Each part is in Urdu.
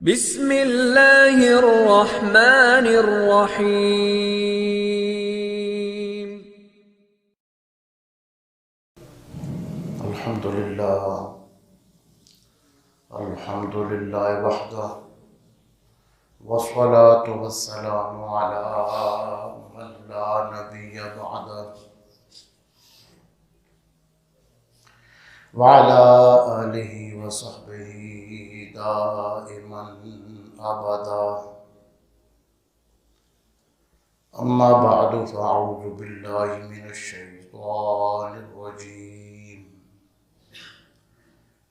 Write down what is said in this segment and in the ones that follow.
بسم اللہ الرحمن الرحیم۔ الحمدللہ وحدہ والصلاة والسلام علی من لا نبی بعدہ وعلى آلہ وصحبہ دائما ابدا، اما بعد فاعوذ باللہ من الشیطان الرجیم،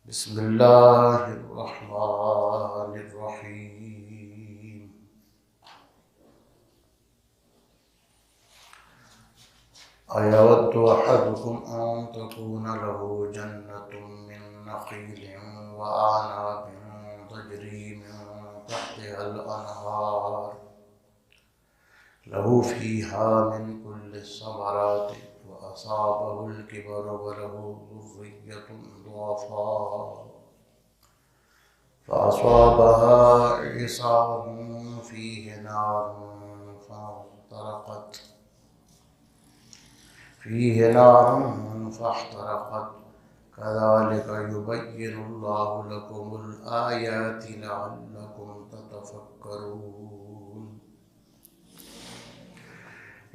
بسم اللہ الرحمن الرحیم۔ أيود أحدكم أن تكون له جنة من نخيل وأعناب تجري من تحتها الأنهار له فيها من كل الثمرات وأصابه الكبر وله ذرية ضعفاء فأصابها إعصار فيه نار فاحترقت كذلك يبين الله لكم الآيات لعلكم تتفكرون۔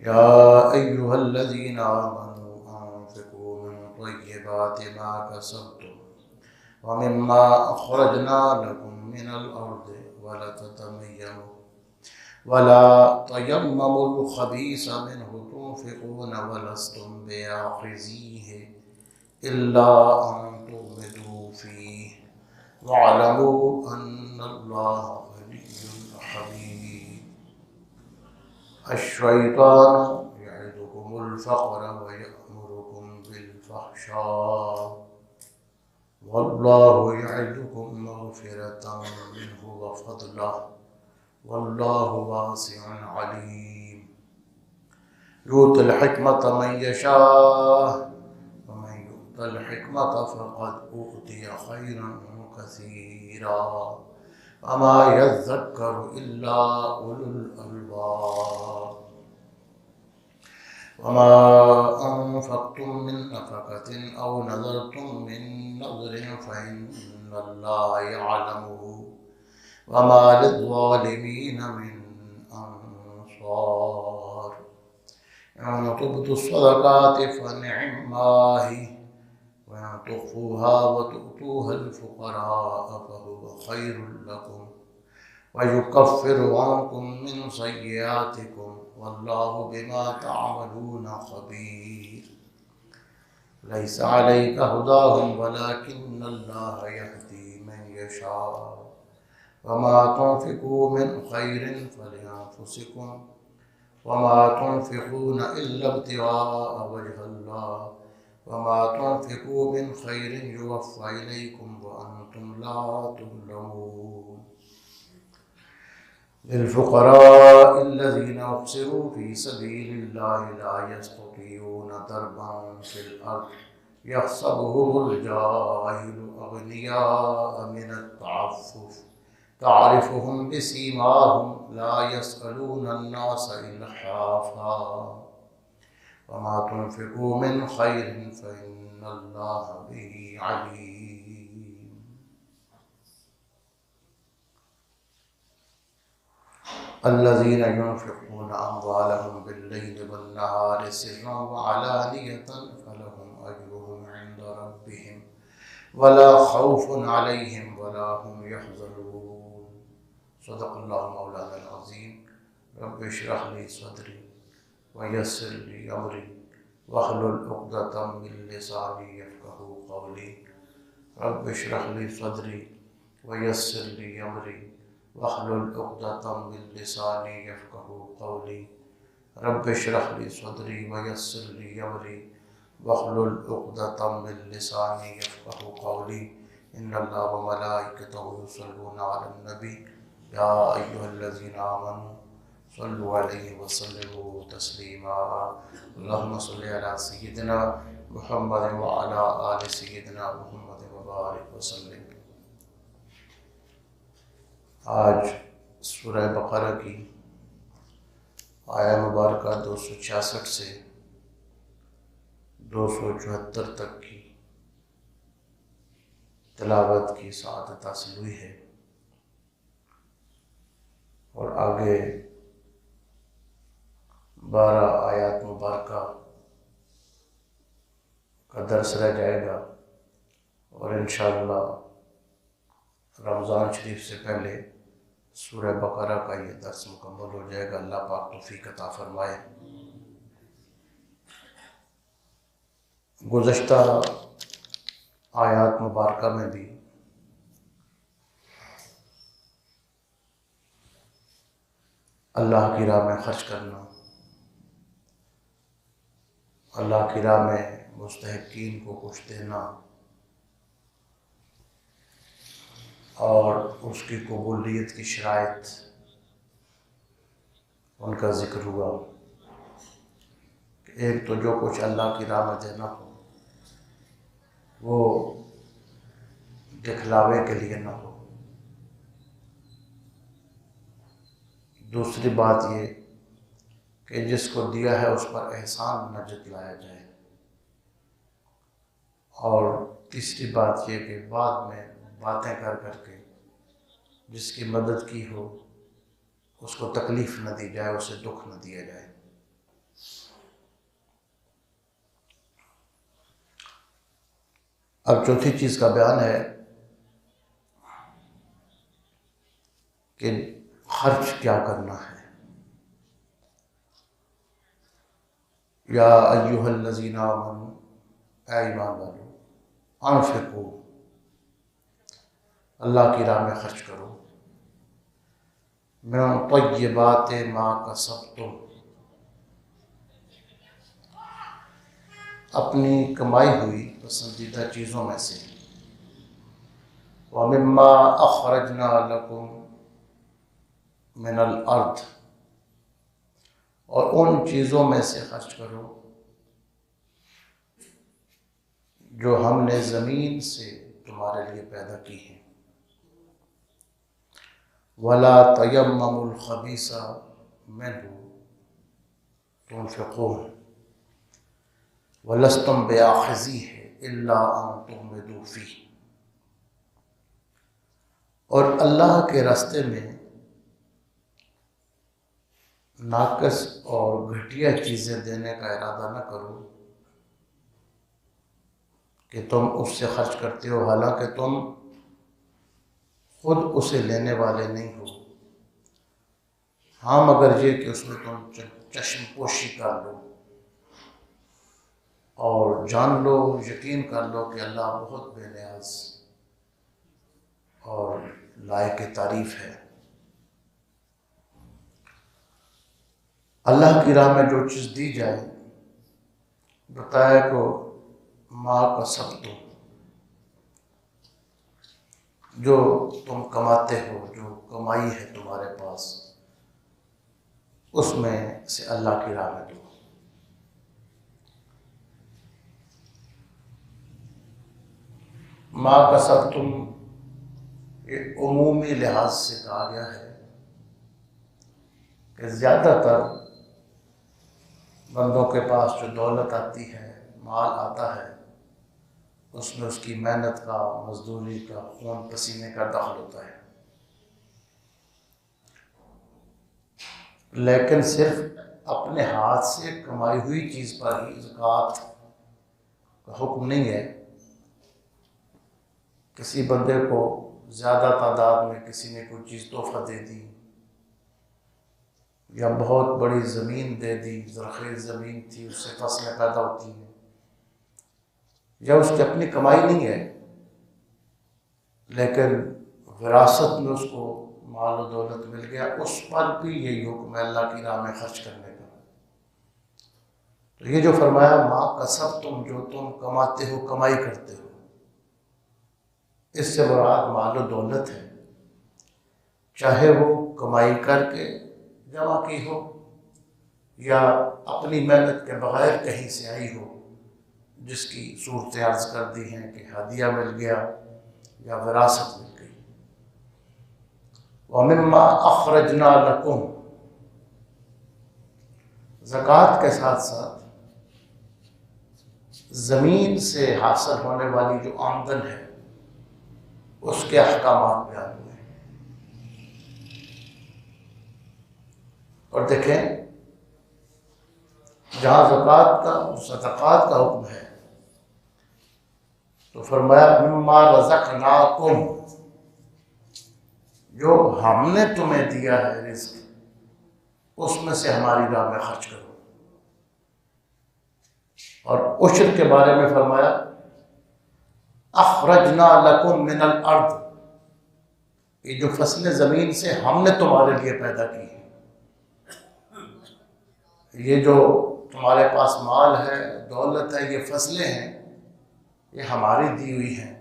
يا أيها الذين آمنوا أنفقوا من طيبات ما كسبتم ومما أخرجنا لكم من الأرض ولا تيمموا الخبيث منه تنفقون ولستم بآخذيه إلا أن تغمضوا فيه واعلموا أن الله غني حميد۔ الشيطان يعدكم الفقر ويأمركم بالفحشاء والله يعدكم مغفرة منه وفضلا والله واسع عليم۔ يؤتي الحكمة من يشاء ومن يؤت الحكمة فقد أوتي خيرا كثيرا وما يذكر إلا أولو الألباب۔ وما أنفقتم من نفقة أو نذرتم من نذر فإن الله يعلمه وما للظالمين من أنصار۔ إن تبدوا الصدقات فنعما هي وإن تخفوها وتؤتوها الفقراء فهو خير لكم ويكفر عنكم من سيئاتكم والله بما تعملون خبير۔ ليس عليك هداهم ولكن الله يهدي من يشاء وما تنفقوا من خير فلأنفسكم وما تنفقون إلا ابتغاء وجه الله وما تنفقوا من خير يوفى إليكم وأنتم لا تظلمون۔ للفقراء الذين أحصروا في سبيل الله لا يستطيعون ضربا في الأرض يحسبهم الجاهل أغنياء من التعفف تعرفهم بسيماهم لا يسألون الناس إلحافا وما تنفقوا من خير فإن الله به عليم۔ الذين ينفقون أموالهم بالليل والنهار سرا وعلانية فلهم أجرهم عند ربهم ولا خوف عليهم ولا هم يحزنون۔ صدق اللہ مولانا العظیم۔ رب اشرح لي صدری ويسر لي أمری واحلل عقدة من لسانی يفقهوا قولی۔ رب اشرح لي صدری ويسر لي أمری واحلل عقدة من لسانی يفقهوا قولی۔ رب اشرح لي صدری ويسر لي أمری واحلل عقدة من لسانی يفقهوا قولی۔ إن الله وملائكته يصلون على النبي يا أيها الذين آمنوا صلوا عليه وسلموا تسليما۔ اللهم صل على سيدنا محمد وعلى آل سيدنا محمد وبارك وسلم۔ آج سورہ بقرہ کی آیہ مبارکہ 266 سے 274 تک کی تلاوت کی سعادت حاصل ہوئی ہے، اور آگے 12 آیات مبارکہ کا درس رہ جائے گا، اور انشاءاللہ رمضان شریف سے پہلے سورہ بقرہ کا یہ درس مکمل ہو جائے گا۔ اللہ پاک توفیق عطا فرمائے۔ گزشتہ آیات مبارکہ میں بھی اللہ کی راہ میں خرچ کرنا، اللہ کی راہ میں مستحقین کو کچھ دینا اور اس کی قبولیت کی شرائط ان کا ذکر ہوا کہ ایک تو جو کچھ اللہ کی راہ میں دینا ہو وہ دکھلاوے کے لیے نہ ہو، دوسری بات یہ کہ جس کو دیا ہے اس پر احسان نہ جتلایا جائے، اور تیسری بات یہ کہ بعد میں باتیں کر کے جس کی مدد کی ہو اس کو تکلیف نہ دی جائے، اسے دکھ نہ دیا جائے۔ اب چوتھی چیز کا بیان ہے کہ خرچ کیا کرنا ہے۔ یا ایھا الذین آمنوا، اے ایمان والو، انفقوا، اللہ کی راہ میں خرچ کرو، من طیبات ما کسبتم، اپنی کمائی ہوئی پسندیدہ چیزوں میں سے، ومما اخرجنا لکم من الارض، اور ان چیزوں میں سے خرچ کرو جو ہم نے زمین سے تمہارے لیے پیدا کی ہیں، ولا تیمموا الخبیث منہ تنفقون ولستم بآخذیہ الا ان تغمضوا فیہ، اور اللہ کے راستے میں ناقص اور گھٹیا چیزیں دینے کا ارادہ نہ کرو کہ تم اس سے خرچ کرتے ہو حالانکہ تم خود اسے لینے والے نہیں ہو، ہاں مگر یہ کہ اس میں تم چشم پوشی کر لو اور جان لو، یقین کر لو کہ اللہ بہت بے نیاز اور لائق تعریف ہے۔ اللہ کی راہ میں جو چیز دی جائے، بتایا کہ ما کسبتم، جو تم کماتے ہو، جو کمائی ہے تمہارے پاس، اس میں سے اللہ کی راہ میں دو۔ ما کسبتم یہ عمومی لحاظ سے کہا گیا ہے کہ زیادہ تر بندوں کے پاس جو دولت آتی ہے، مال آتا ہے، اس میں اس کی محنت کا، مزدوری کا، خون پسینے کا دخل ہوتا ہے، لیکن صرف اپنے ہاتھ سے کمائی ہوئی چیز پر ہی زکوٰۃ کا حکم نہیں ہے۔ کسی بندے کو زیادہ تعداد میں کسی نے کوئی چیز تحفہ دے دی، یا بہت بڑی زمین دے دی، زرخیز زمین تھی، اس سے فصلیں پیدا ہوتی ہیں، یا اس کی اپنی کمائی نہیں ہے لیکن وراثت میں اس کو مال و دولت مل گیا، اس پر بھی یہی حکم ہے اللہ کی راہ میں خرچ کرنے کا۔ تو یہ جو فرمایا ما کسبتم، جو تم کماتے ہو، کمائی کرتے ہو، اس سے مراد مال و دولت ہے، چاہے وہ کمائی کر کے جمع کی ہو یا اپنی محنت کے بغیر کہیں سے آئی ہو، جس کی صورتیں عرض کر دی ہیں کہ ہدیہ مل گیا یا وراثت مل گئی۔ وَمِمَّا أَخْرَجْنَا لَكُمْ، زکوٰۃ کے ساتھ ساتھ زمین سے حاصل ہونے والی جو آمدن ہے اس کے احکامات بیان ہوئے. اور دیکھیں جہاں زکوٰۃ کا اور صدقات کا حکم ہے تو فرمایا مما رزقناکم، جو ہم نے تمہیں دیا ہے رزق اس میں سے ہماری راہ میں خرچ کرو. اور عشر کے بارے میں فرمایا اخرجنا لکم من الارض، یہ جو فصلیں زمین سے ہم نے تمہارے لیے پیدا کی ہیں، یہ جو تمہارے پاس مال ہے، دولت ہے، یہ فصلیں ہیں، یہ ہماری دی ہوئی ہیں،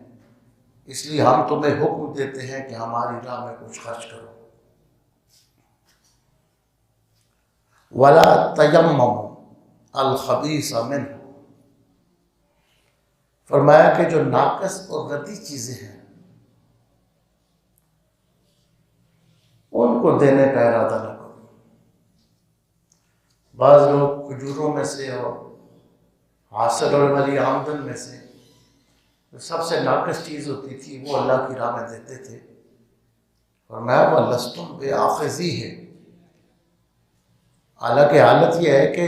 اس لیے ہم تمہیں حکم دیتے ہیں کہ ہماری راہ میں کچھ خرچ کرو. وَلَا تَيَمَّمُوا الْخَبِيثَ مِنْهُ، فرمایا کہ جو ناقص اور ردی چیزیں ہیں ان کو دینے کا ارادہ نہ کرو. بعض لوگ کھجوروں میں سے اور حاصل ہونے والی آمدن میں سے جو سب سے ناقص چیز ہوتی تھی وہ اللہ کی راہ میں دیتے تھے. فرمایا وَلَسْتُمْ بِآخِذِیہِ، حالانکہ حالت یہ ہے کہ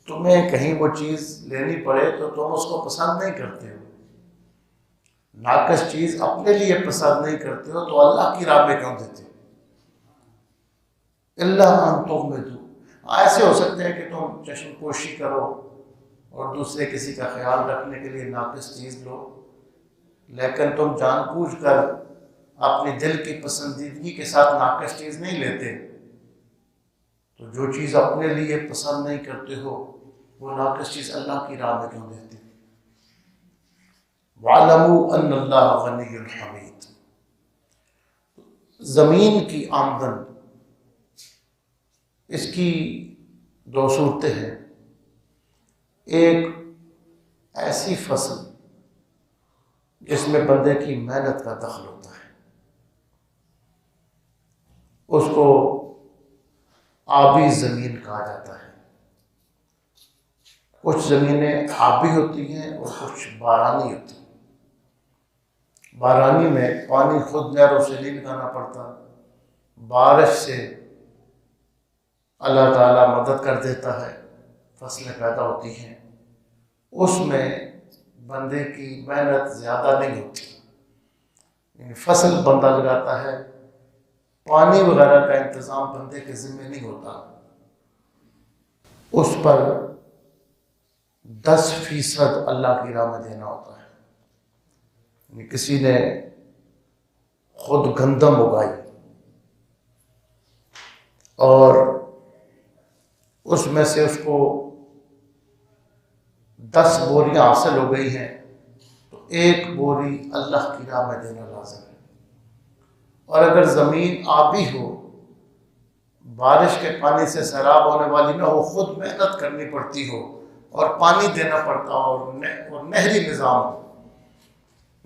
تمہیں کہیں وہ چیز لینی پڑے تو تم اس کو پسند نہیں کرتے ہو. ناقص چیز اپنے لیے پسند نہیں کرتے ہو تو اللہ کی راہ میں کیوں دیتے ہو؟ اللہ ان تغمضوا، ایسے ہو سکتے ہیں کہ تم چشم پوشی کرو اور دوسرے کسی کا خیال رکھنے کے لیے ناقص چیز لو، لیکن تم جان بوجھ کر اپنی دل کی پسندیدگی کے ساتھ ناقص چیز نہیں لیتے. تو جو چیز اپنے لیے پسند نہیں کرتے ہو وہ ناقص چیز اللہ کی راہ میں کیوں دیتے؟ وَاعْلَمُوا أَنَّ اللَّهَ غَنِيٌّ حَمِيدٌ. زمین کی آمدن، اس کی دو صورتیں ہیں. ایک ایسی فصل جس میں بندے کی محنت کا دخل ہوتا ہے، اس کو آبی زمین کہا جاتا ہے. کچھ زمینیں آبی ہوتی ہیں اور کچھ بارانی ہوتی ہیں. بارانی میں پانی خود نہروں سے نہیں نکالنا پڑتا، بارش سے اللہ تعالیٰ مدد کر دیتا ہے، فصلیں پیدا ہوتی ہیں. اس میں بندے کی محنت زیادہ نہیں ہوتی، یعنی فصل بندہ لگاتا ہے، پانی وغیرہ کا انتظام بندے کے ذمہ نہیں ہوتا. اس پر 10% اللہ کی راہ میں دینا ہوتا ہے. یعنی کسی نے خود گندم اگائی اور اس میں سے اس کو 10 بوریاں حاصل ہو گئی ہیں تو 1 بوری اللہ کی راہ میں دینا لازم ہے. اور اگر زمین آبی ہو، بارش کے پانی سے سیراب ہونے والی نہ ہو، خود محنت کرنی پڑتی ہو اور پانی دینا پڑتا ہو اور نہری نظام ہو،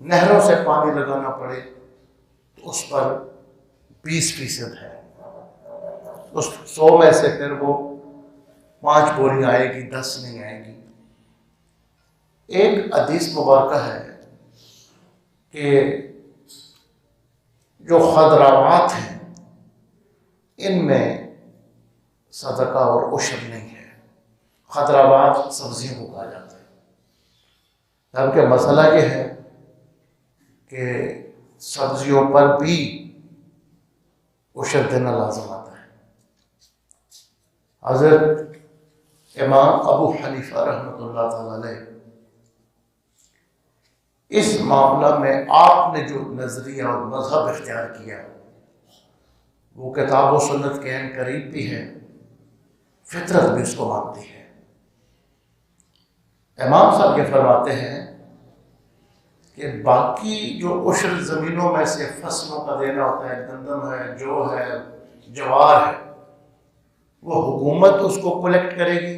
نہروں سے پانی لگانا پڑے تو اس پر 20% ہے. اس 100 میں سے پھر وہ 5 بوریاں آئے گی، 10 نہیں آئے گی. ایک حدیث مبارکہ ہے کہ جو خضروات ہیں ان میں صدقہ اور عشر نہیں ہے. خضروات سبزیوں کو کہا جاتا ہے، جبکہ مسئلہ یہ ہے کہ سبزیوں پر بھی عشر دینا لازم آتا ہے. حضرت امام ابو حنیفہ رحمۃ اللہ تعالی علیہ اس معاملہ میں آپ نے جو نظریہ اور مذہب اختیار کیا وہ کتاب و سنت کے عین قریب بھی ہے، فطرت بھی اس کو مانتی ہے. امام صاحب یہ فرماتے ہیں کہ باقی جو عشر زمینوں میں سے فصلوں کا دینا ہوتا ہے، گندم ہے، جو ہے، جوار ہے، وہ حکومت اس کو کلیکٹ کرے گی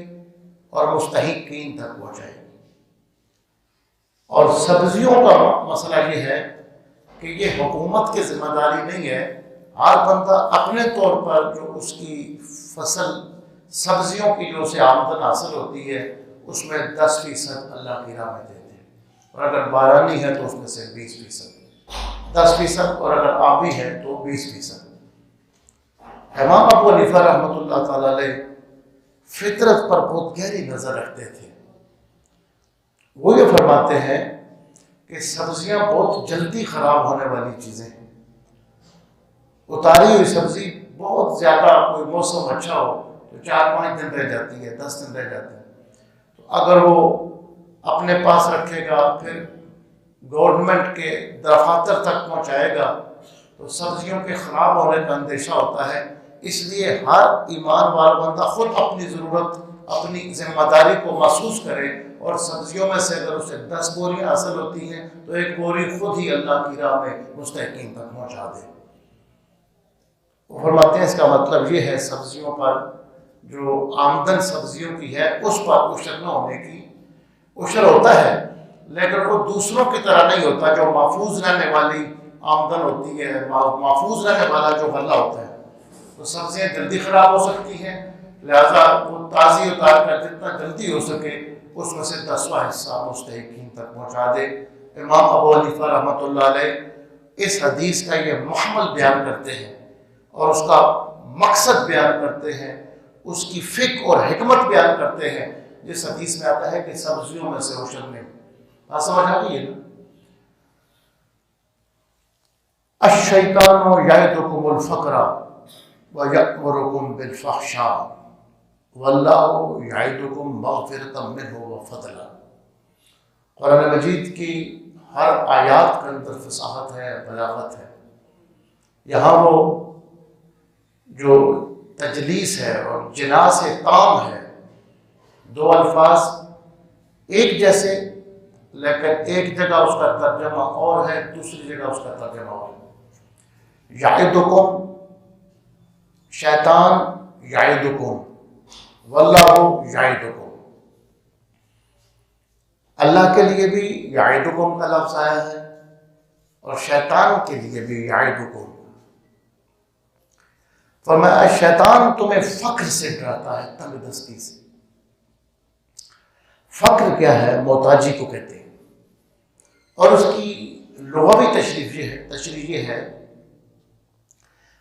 اور مستحقین تک پہنچائے گی. اور سبزیوں کا مسئلہ یہ ہے کہ یہ حکومت کی ذمہ داری نہیں ہے، ہر بندہ اپنے طور پر جو اس کی فصل سبزیوں کی جو اسے آمدن حاصل ہوتی ہے اس میں 10% اللہ کی راہ میں دیتے ہیں، اور اگر بارانی ہے تو اس میں سے 20%، 10%، اور اگر آبی ہے تو 20%۔ امام ابو حنیفہ رحمۃ اللہ تعالی علیہ فطرت پر بہت گہری نظر رکھتے تھے۔ وہ یہ فرماتے ہیں کہ سبزیاں بہت جلدی خراب ہونے والی چیزیں ہیں۔ اتاری ہوئی سبزی بہت زیادہ، کوئی موسم اچھا ہو تو 4-5 دن رہ جاتی ہے، 10 دن رہ جاتے ہیں، تو اگر وہ اپنے پاس رکھے گا پھر گورنمنٹ کے دفاتر تک پہنچائے گا تو سبزیوں کے خراب ہونے کا اندیشہ ہوتا ہے۔ اس لیے ہر ایمان والا بندہ خود اپنی ضرورت، اپنی ذمہ داری کو محسوس کرے، اور سبزیوں میں سے اگر اسے 10 بوریاں حاصل ہوتی ہیں تو 1 بوری خود ہی اللہ کی راہ میں مستحقین تک پہنچا دے۔ وہ فرماتے ہیں اس کا مطلب یہ ہے سبزیوں پر جو آمدن سبزیوں کی ہے اس پر عشر نہ ہونے کی، عشر ہوتا ہے لیکن وہ دوسروں کی طرح نہیں ہوتا جو محفوظ رہنے والی آمدن ہوتی ہے، محفوظ رہنے والا جو غلہ ہوتا ہے۔ تو سبزیاں جلدی خراب ہو سکتی ہیں، لہذا وہ تازی اتار کر جتنا جلدی ہو سکے اس میں سے 10واں حصہ مستحقین تک پہنچا دے۔ امام ابو حنیفہ رحمۃ اللہ علیہ اس حدیث کا یہ محمل بیان کرتے ہیں اور اس کا مقصد بیان کرتے ہیں، اس کی فقہ اور حکمت بیان کرتے ہیں، جس حدیث میں آتا ہے کہ سبزیوں میں سے عشر نہیں۔ بات سمجھ آ گئی ہے نا؟ الشیطان یعدکم الفقر ویأمرکم بالفحشاء واللہ یعدکم مغفرۃ منہ وفضلا۔ قرآن مجید کی ہر آیات کے اندر فصاحت ہے، بلاغت ہے۔ یہاں وہ جو تجلیس ہے اور جناس تام ہے، 2 الفاظ ایک جیسے لیکن ایک جگہ اس کا ترجمہ اور ہے، دوسری جگہ اس کا ترجمہ اور ہے۔ یعدکم، شیطان یعدکم، واللہ یعدکم۔ اللہ کے لیے بھی یعدکم کا لفظ آیا ہے اور شیطان کے لیے بھی یعدکم۔ فرمایا شیطان تمہیں فقر سے ڈراتا ہے، تنگ دستی سے۔ فقر کیا ہے؟ محتاجی کو کہتے ہیں، اور اس کی لغوی تشریح یہ ہے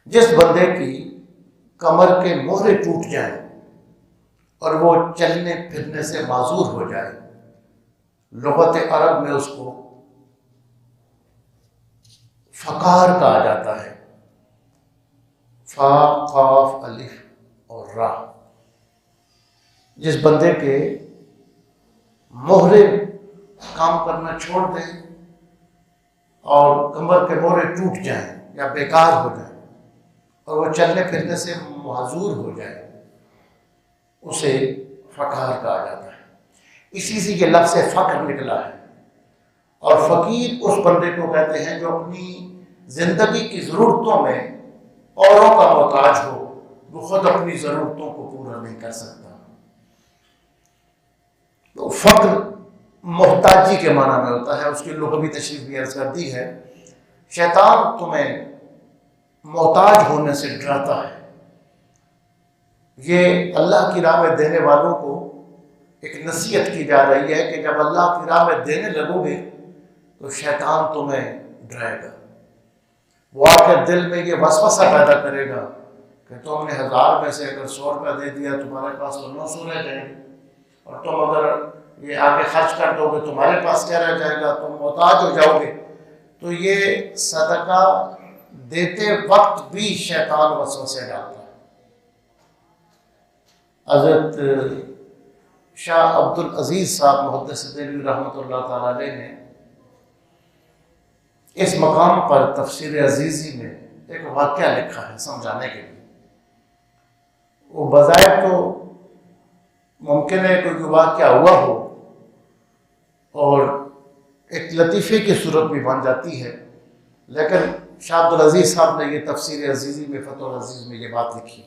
جس بندے کی کمر کے مہرے ٹوٹ جائیں اور وہ چلنے پھرنے سے معذور ہو جائے، لغت عرب میں اس کو فقار کہا جاتا ہے۔ فا، قاف، الف اور را۔ جس بندے کے مہرے کام کرنا چھوڑ دیں اور کمر کے مہرے ٹوٹ جائیں یا بیکار ہو جائیں اور وہ چلنے پھرنے سے معذور ہو جائے، اسے فقار کہا جاتا ہے۔ اسی سے یہ لفظ فقر نکلا ہے۔ اور فقیر اس بندے کو کہتے ہیں جو اپنی زندگی کی ضرورتوں میں اوروں کا محتاج ہو، وہ خود اپنی ضرورتوں کو پورا نہیں کر سکتا۔ تو فقر محتاجی کے معنی میں ہوتا ہے، اس کی لغوی تشریح بھی عرض کر دی ہے۔ شیطان تمہیں محتاج ہونے سے ڈراتا ہے۔ یہ اللہ کی راہ میں دینے والوں کو ایک نصیحت کی جا رہی ہے کہ جب اللہ کی راہ میں دینے لگو گے تو شیطان تمہیں ڈرائے گا، وہ آ کے دل میں یہ وسوسہ پیدا کرے گا کہ تم نے 1000 میں سے اگر 100 روپیہ دے دیا تمہارے پاس تو 900 رہ جائیں گے، اور تم اگر یہ آگے خرچ کر دو گے تمہارے پاس کیا رہ جائے گا، تم محتاج ہو جاؤ گے۔ تو یہ صدقہ دیتے وقت بھی شیطان وسوسے ڈالتا ہے۔ حضرت شاہ عبد العزیز صاحب محدث دہلوی رحمۃ اللہ تعالی علیہ نے اس مقام پر تفسیر عزیزی میں ایک واقعہ لکھا ہے سمجھانے کے لیے۔ وہ بظاہر تو ممکن ہے کوئی واقعہ ہوا ہو اور ایک لطیفے کی صورت بھی بن جاتی ہے، لیکن شاہ عبد العزیز صاحب نے یہ تفسیر عزیزی میں، فتح العزیز میں یہ بات لکھی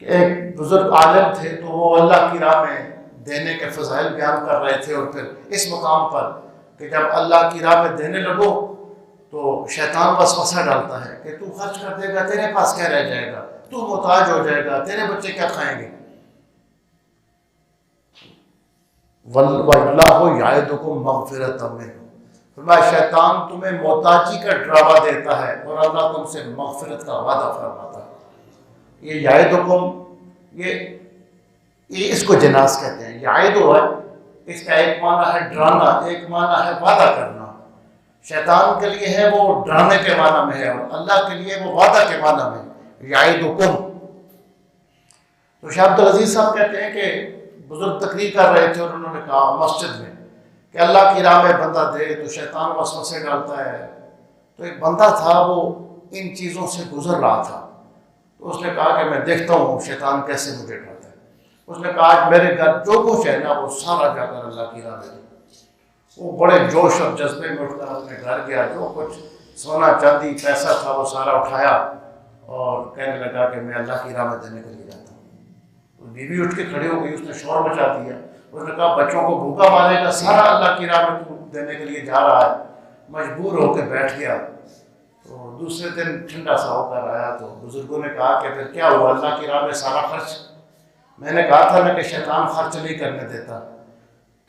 کہ ایک بزرگ عالم تھے تو وہ اللہ کی راہ میں دینے کے فضائل بیان کر رہے تھے، اور پھر اس مقام پر کہ جب اللہ کی راہ میں دینے لگو تو شیطان وسوسہ ڈالتا ہے کہ تو خرچ کر دے گا، تیرے پاس کیا رہ جائے گا، تو محتاج ہو جائے گا، تیرے بچے کیا کھائیں گے. وَاللَّهُ يَعِدُكُم مَغْفِرَةً مِّنْهُ. فرمایا شیطان تمہیں محتاجی کا ڈراوا دیتا ہے اور اللہ تم سے مغفرت کا وعدہ فرماتا ہے. یہ یعدکم، یہ اس کو جناس کہتے ہیں. یعد ہے، اس کا ایک معنی ہے ڈرانا، ایک معنی ہے وعدہ کرنا. شیطان کے لیے ہے وہ ڈرانے کے معنی میں ہے، اور اللہ کے لیے وہ وعدہ کے معنی میں. یعدکم. تو شاہ عبد العزیز صاحب کہتے ہیں کہ بزرگ تقریر کر رہے تھے اور انہوں نے کہا مسجد میں کہ اللہ کی راہ میں بندہ دے تو شیطان وسوسے ڈالتا ہے. تو ایک بندہ تھا وہ ان چیزوں سے گزر رہا تھا، تو اس نے کہا کہ میں دیکھتا ہوں شیطان کیسے مجھے ڈالتا ہے. اس نے کہا آج میرے گھر جو کچھ ہے نا وہ سارا جا کر اللہ کی راہ میں دے. وہ بڑے جوش اور جذبے میں اٹھ کر اپنے گھر گیا، جو کچھ سونا چاندی پیسہ تھا وہ سارا اٹھایا اور کہنے لگا کہ میں اللہ کی راہ میں دینے کے لیے جاتا ہوں. بیوی اٹھ کے کھڑی ہو گئی، اس نے شور مچا دیا. اس نے کہا بچوں کو بھوکا مارے گا، سارا اللہ کی راہ میں تو دینے کے لیے جا رہا ہے. مجبور ہو کے بیٹھ گیا. تو دوسرے دن ٹھنڈا سا ہو کر آیا تو بزرگوں نے کہا کہ پھر کیا ہوا اللہ کی راہ میں سارا خرچ؟ میں نے کہا تھا نا کہ شیطان خرچ نہیں کرنے دیتا.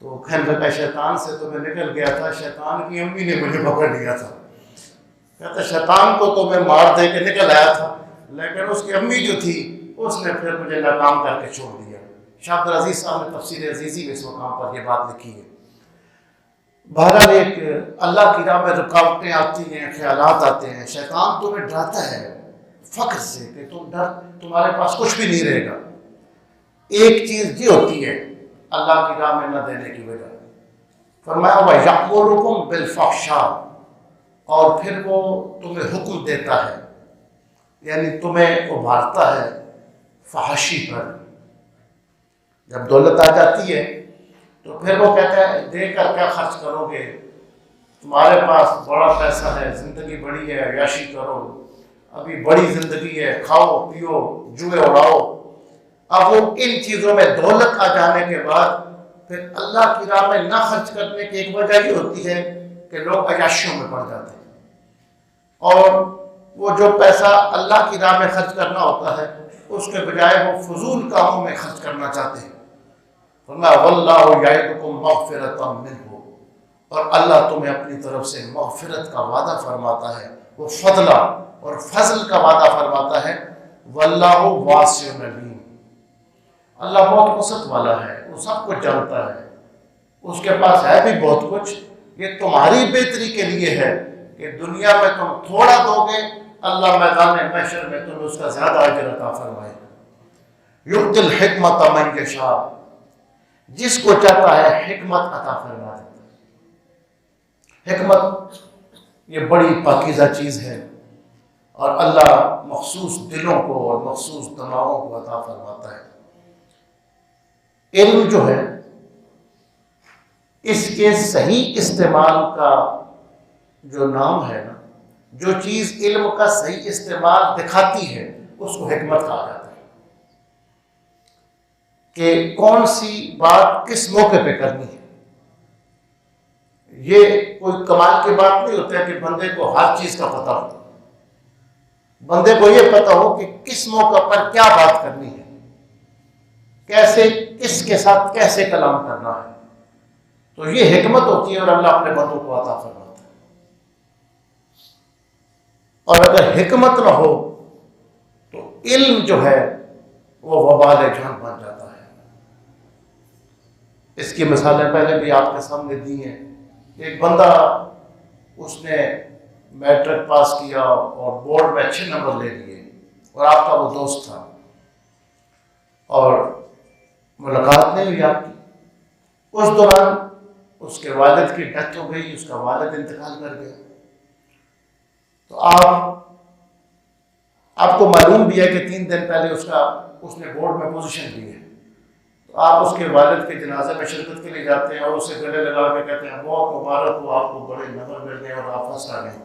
تو کہنے لگا شیطان سے تو میں نکل گیا تھا، شیطان کی امی نے مجھے پکڑ لیا تھا. کہتا شیطان کو تو میں مار دے کے نکل آیا تھا، لیکن اس کی امی جو تھی اس نے پھر مجھے ناکام کر کے چھوڑ دیا. شاہ عبد العزیز صاحب نے تفسیر عزیزی میں اس مقام پر یہ بات لکھی ہے. بہرحال ایک اللہ کی راہ میں رکاوٹیں آتی ہیں، خیالات آتے ہیں. شیطان تمہیں ڈراتا ہے فخر سے کہ تم ڈر، تمہارے پاس کچھ بھی نہیں رہے گا. ایک چیز یہ ہوتی ہے اللہ کی راہ میں نہ دینے کی وجہ. فرمایا وَيَأْمُرُكُمْ بِالْفَحْشَاءِ، اور پھر وہ تمہیں حکم دیتا ہے، یعنی تمہیں ابھارتا ہے فحاشی پر. جب دولت آ جاتی ہے تو پھر وہ کہتا ہے دے کر کیا خرچ کرو گے، تمہارے پاس بڑا پیسہ ہے، زندگی بڑی ہے، عیاشی کرو، ابھی بڑی زندگی ہے، کھاؤ پیو جوئے اڑاؤ. اب وہ ان چیزوں میں دولت آ جانے کے بعد پھر اللہ کی راہ میں نہ خرچ کرنے کی ایک وجہ یہ ہوتی ہے کہ لوگ عیاشیوں میں پڑ جاتے ہیں، اور وہ جو پیسہ اللہ کی راہ میں خرچ کرنا ہوتا ہے اس کے بجائے وہ فضول کاموں میں خرچ کرنا چاہتے ہیں. فرمایا واللہ یعدکم مغفرۃ منہ، اور اللہ تمہیں اپنی طرف سے مغفرت کا وعدہ فرماتا ہے، وہ فضلہ اور فضل کا وعدہ فرماتا ہے. واللہ واسع علیم، اللہ بہت وسعت والا ہے، وہ سب کچھ جانتا ہے، اس کے پاس ہے بھی بہت کچھ. یہ تمہاری بہتری کے لیے ہے کہ دنیا میں تم تھوڑا دو گے، اللہ میدان محشر میں تمہیں اس کا زیادہ اجر عطا فرمائے. یؤتی الحکمۃ من یشاء، جس کو چاہتا ہے حکمت عطا فرما دیتا ہے. حکمت یہ بڑی پاکیزہ چیز ہے، اور اللہ مخصوص دلوں کو اور مخصوص دماغوں کو عطا فرماتا ہے. علم جو ہے اس کے صحیح استعمال کا جو نام ہے نا، جو چیز علم کا صحیح استعمال دکھاتی ہے اس کو حکمت کہا جاتا ہے. کہ کون سی بات کس موقع پہ کرنی ہے. یہ کوئی کمال کی بات نہیں ہوتی ہے کہ بندے کو ہر چیز کا پتہ ہو. بندے کو یہ پتہ ہو کہ کس موقع پر کیا بات کرنی ہے، کیسے کس کے ساتھ کیسے کلام کرنا ہے. تو یہ حکمت ہوتی ہے اور اللہ اپنے بندوں کو عطا فرماتا ہے. اور اگر حکمت نہ ہو تو علم جو ہے وہ وبال جان بن جاتا ہے. اس کی مثالیں پہلے بھی آپ کے سامنے دی ہیں. ایک بندہ اس نے میٹرک پاس کیا اور بورڈ میں اچھے نمبر لے لیے، اور آپ کا وہ دوست تھا اور ملاقات نہیں ہوئی آپ کی. اس دوران اس کے والد کی ڈیتھ ہو گئی، اس کا والد انتقال کر گیا. تو آپ کو معلوم بھی ہے کہ 3 دن پہلے اس نے بورڈ میں پوزیشن لی ہے. تو آپ اس کے والد کے جنازے میں شرکت کے لیے جاتے ہیں اور اسے گلے لگا کے کہتے ہیں بہت مبارک ہو، آپ کو بڑے نمبر مل گئے اور آپ فرسٹ آ گئے.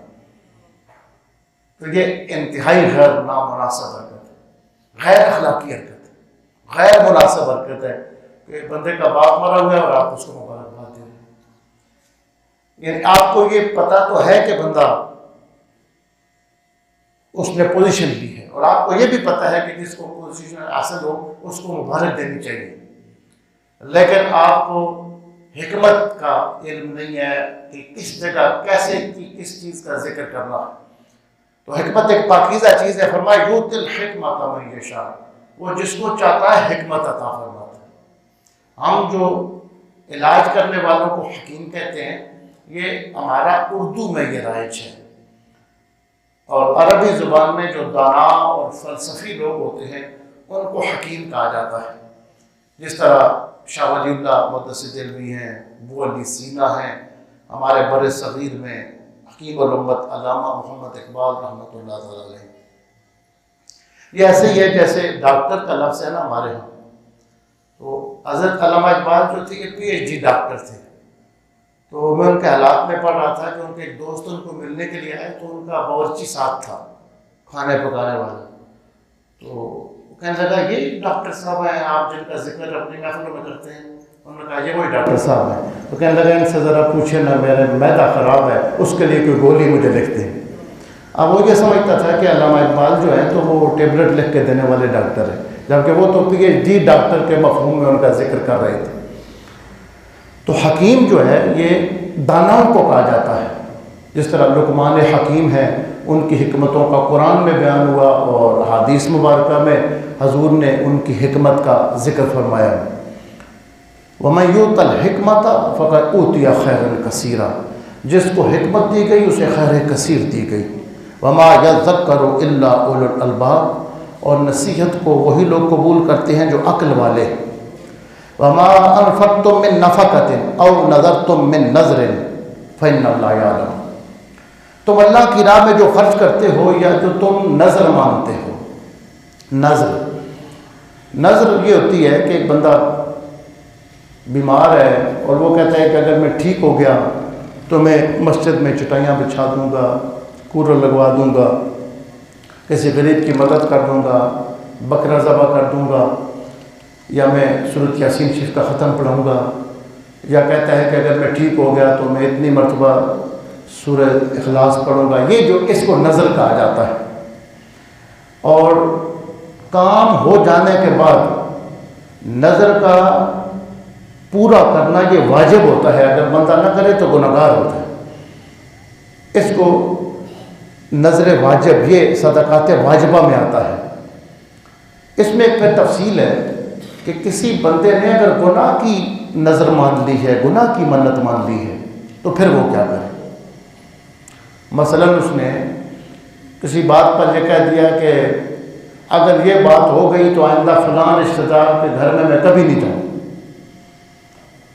تو یہ انتہائی غیر نامناسب حرکت ہے، غیر اخلاقی حرکت ہے، غیر مناسب حرکت ہے کہ بندے کا باپ مرا ہوا ہے اور آپ اس کو مبارکباد دے رہے ہیں. یعنی آپ کو یہ پتہ تو ہے کہ بندہ اس نے پوزیشن لی ہے، اور آپ کو یہ بھی پتہ ہے کہ جس کو پوزیشن حاصل ہو اس کو مبارک دینی چاہیے، لیکن آپ کو حکمت کا علم نہیں ہے کہ کس جگہ کیسے کس چیز کا ذکر کرنا ہے۔ تو حکمت ایک پاکیزہ چیز ہے، فرمایا یؤتی الحکمۃ من یشاء، وہ جس کو چاہتا ہے حکمت عطا فرماتا ہے۔ ہم جو علاج کرنے والوں کو حکیم کہتے ہیں، یہ ہمارا اردو میں یہ رائج ہے، اور عربی زبان میں جو دانا اور فلسفی لوگ ہوتے ہیں ان کو حکیم کہا جاتا ہے، جس طرح شاہ ولی اللہ مقدس دہلوی ہیں، ابو علی سینا ہیں، ہمارے بر صغیر میں حکیم الامت علامہ محمد اقبال رحمۃ اللہ تعالی علیہ۔ یہ ایسے ہی ہے جیسے ڈاکٹر کا لفظ ہے نا ہمارے ہاں، تو حضرت علامہ اقبال جو تھے یہ PhD ڈاکٹر تھے، تو میں ان کے حالات میں پڑھ رہا تھا کہ ان کے ایک دوست ان کو ملنے کے لیے آئے، تو ان کا باورچی ساتھ تھا کھانے پکانے والا، تو کہنے لگا یہ ڈاکٹر صاحب ہیں آپ جن کا ذکر اپنی محفلوں میں کرتے ہیں؟ انہوں نے کہا یہ وہی ڈاکٹر صاحب ہیں۔ تو کہنے لگا ان سے ذرا پوچھے نا، میرے معدہ خراب ہے، اس کے لیے کوئی گولی مجھے لکھ دیں۔ اب وہ یہ سمجھتا تھا کہ علامہ اقبال جو ہیں تو وہ ٹیبلٹ لکھ کے دینے والے ڈاکٹر ہیں، جبکہ وہ تو PhD ڈاکٹر کے مفہوم میں ان کا ذکر کر رہے تھے۔ تو حکیم جو ہے یہ داناؤں کو کہا جاتا ہے، جس طرح لقمان حکیم ہے، ان کی حکمتوں کا قرآن میں بیان ہوا اور حدیث مبارکہ میں حضور نے ان کی حکمت کا ذکر فرمایا۔ وَمَن یُؤْتَ الْحِکْمَةَ فَقَدْ أُوتِیَ خَیْرًا کَثِیرًا، جس کو حکمت دی گئی اسے خیر کثیر دی گئی۔ وَمَا يَذَّکَّرُ إِلَّا أُولُو الْأَلْبَابِ، اور نصیحت کو وہی لوگ قبول کرتے ہیں جو عقل والے۔ وَمَا أَنفَقْتُم مِّن نَفَقَةٍ أَوْ نَذَرْتُم مِّن نَذْرٍ فَإِنَّ اللَّهَ یعلم، تم اللہ کی راہ میں جو خرچ کرتے ہو یا جو تم نظر مانتے ہو۔ نظر یہ ہوتی ہے کہ ایک بندہ بیمار ہے اور وہ کہتا ہے کہ اگر میں ٹھیک ہو گیا تو میں مسجد میں چٹائیاں بچھا دوں گا، کولر لگوا دوں گا، کسی غریب کی مدد کر دوں گا، بکرا ذبح کر دوں گا، یا میں سورۃ یاسین شریف کا ختم پڑھوں گا، یا کہتا ہے کہ اگر میں ٹھیک ہو گیا تو میں اتنی مرتبہ سورہ اخلاص پڑھوں گا۔ یہ جو اس کو نظر کہا جاتا ہے، اور کام ہو جانے کے بعد نظر کا پورا کرنا یہ واجب ہوتا ہے، اگر بندہ نہ کرے تو گنہگار ہوتا ہے۔ اس کو نظر واجب، یہ صدقات واجبہ میں آتا ہے۔ اس میں ایک پھر تفصیل ہے کہ کسی بندے نے اگر گناہ کی نظر مان لی ہے، گناہ کی منت مان لی ہے، تو پھر وہ کیا کرے؟ مثلا اس نے کسی بات پر یہ کہہ دیا کہ اگر یہ بات ہو گئی تو آئندہ فلاں رشتہ دار کے گھر میں کبھی نہیں جاؤں۔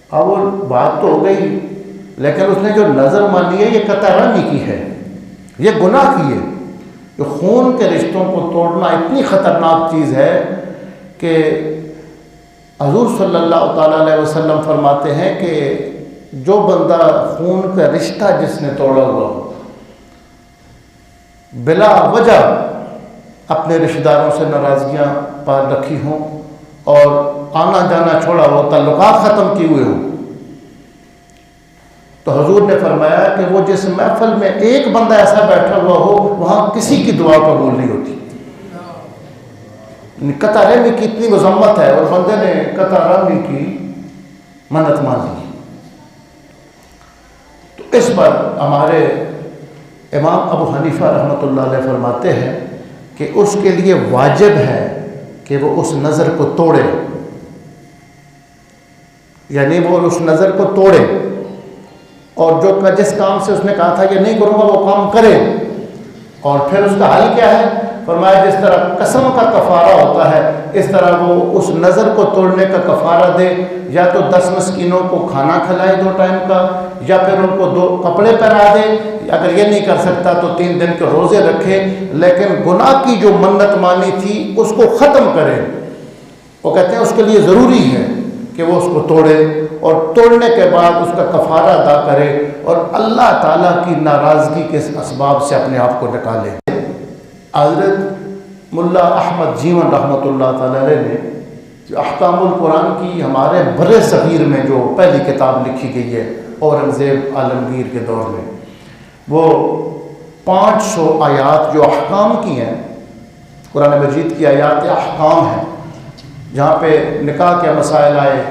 اب وہ بات تو ہو گئی، لیکن اس نے جو نظر مانی ہے یہ قطع رحمی کی ہے، یہ گناہ کی ہے۔ یہ خون کے رشتوں کو توڑنا اتنی خطرناک چیز ہے کہ حضور صلی اللہ تعالیٰ علیہ وسلم فرماتے ہیں کہ جو بندہ خون کا رشتہ جس نے توڑا ہوا ہو، بلا وجہ اپنے رشتہ داروں سے ناراضگیاں پار رکھی ہوں اور آنا جانا چھوڑا ہو، تعلقات ختم کیے ہوئے ہوں، تو حضور نے فرمایا کہ وہ جس محفل میں ایک بندہ ایسا بیٹھا ہوا ہو وہاں کسی کی دعا قبول نہیں ہوتی۔ قطع رحمی کی اتنی مذمت ہے، اور بندے نے قطع رحمی کی منت مان لی۔ تو اس پر ہمارے امام ابو حنیفہ رحمۃ اللہ علیہ فرماتے ہیں کہ اس کے لیے واجب ہے کہ وہ اس نظر کو توڑے، یعنی وہ اس نظر کو توڑے، اور جو جس کام سے اس نے کہا تھا کہ نہیں کروں گا وہ کام کرے۔ اور پھر اس کا حل کیا ہے؟ فرمایا جس طرح قسم کا کفارہ ہوتا ہے اس طرح وہ اس نظر کو توڑنے کا کفارہ دے، یا تو 10 مسکینوں کو کھانا کھلائے 2 ٹائم کا، یا پھر ان کو 2 کپڑے پہنا دے، اگر یہ نہیں کر سکتا تو 3 دن کے روزے رکھے، لیکن گناہ کی جو منت مانی تھی اس کو ختم کرے۔ وہ کہتے ہیں اس کے لیے ضروری ہے کہ وہ اس کو توڑے، اور توڑنے کے بعد اس کا کفارہ ادا کرے اور اللہ تعالیٰ کی ناراضگی کے اسباب سے اپنے آپ کو نکالے۔ حضرت ملا احمد جیون رحمۃ اللہ تعالیٰ علیہ نے جو احکام القرآن کی ہمارے بر صغیر میں جو پہلی کتاب لکھی گئی ہے اورنگزیب عالمگیر کے دور میں، وہ 500 آیات جو احکام کی ہیں، قرآن مجید کی آیات احکام ہیں، جہاں پہ نکاح کے مسائل آئے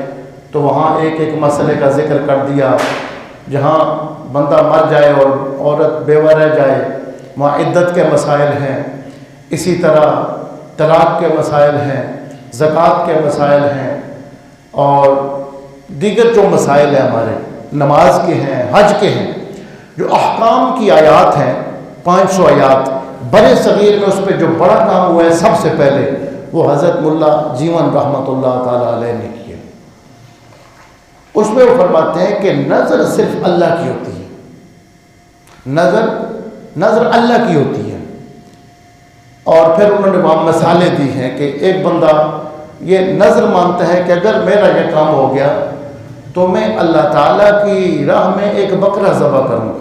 تو وہاں ایک ایک مسئلے کا ذکر کر دیا، جہاں بندہ مر جائے اور عورت بیوہ رہ جائے وہاں عدت کے مسائل ہیں، اسی طرح طلاق کے مسائل ہیں، زکوٰۃ کے مسائل ہیں، اور دیگر جو مسائل ہیں ہمارے نماز کے ہیں، حج کے ہیں، جو احکام کی آیات ہیں 500 آیات، بڑے صغیر میں اس پہ جو بڑا کام ہوا ہے سب سے پہلے وہ حضرت ملا جیون رحمۃ اللہ تعالیٰ علیہ نے کیا۔ اس میں وہ فرماتے ہیں کہ نظر صرف اللہ کی ہوتی ہے، نظر اللہ کی ہوتی ہے، اور پھر انہوں نے وہاں مثالیں دی ہیں کہ ایک بندہ یہ نظر مانتا ہے کہ اگر میرا یہ کام ہو گیا تو میں اللہ تعالیٰ کی راہ میں ایک بکرا ذبح کروں گا،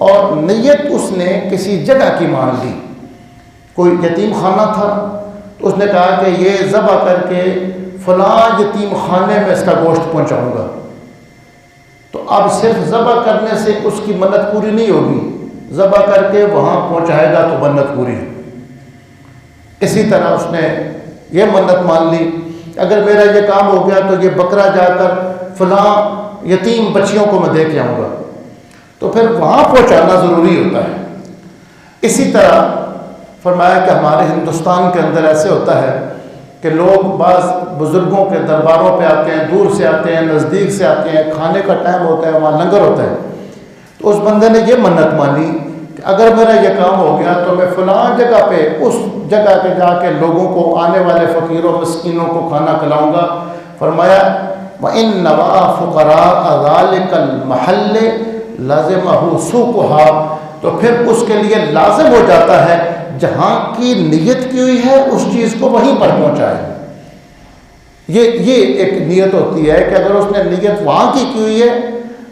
اور نیت اس نے کسی جگہ کی مان لی، کوئی یتیم خانہ تھا تو اس نے کہا کہ یہ ذبح کر کے فلاں یتیم خانے میں اس کا گوشت پہنچاؤں گا، تو اب صرف ذبح کرنے سے اس کی منت پوری نہیں ہوگی، ذبح کر کے وہاں پہنچائے گا تو منت پوری ہے۔ اسی طرح اس نے یہ منت مان لی اگر میرا یہ کام ہو گیا تو یہ بکرا جا کر فلاں یتیم بچیوں کو میں دے کے آؤں گا، تو پھر وہاں پہنچانا ضروری ہوتا ہے۔ اسی طرح فرمایا کہ ہمارے ہندوستان کے اندر ایسے ہوتا ہے کہ لوگ بعض بزرگوں کے درباروں پہ آتے ہیں، دور سے آتے ہیں، نزدیک سے آتے ہیں، کھانے کا ٹائم ہوتا ہے، وہاں لنگر ہوتا ہے، تو اس بندے نے یہ منت مانی کہ اگر میرا یہ کام ہو گیا تو میں فلاں جگہ پہ اس جگہ پہ جا کے لوگوں کو، آنے والے فقیروں مسکینوں کو کھانا کھلاؤں گا۔ فرمایا وَإِنَّ نَوَا فُقَرَاءَ ذَلِكَ الْمَحَلِّ لَازِمَهُ سُوقُهَا، تو پھر اس کے لیے لازم ہو جاتا ہے جہاں کی نیت کی ہوئی ہے اس چیز کو وہیں پر پہنچائے۔ یہ ایک نیت ہوتی ہے کہ اگر اس نے نیت وہاں کی ہوئی ہے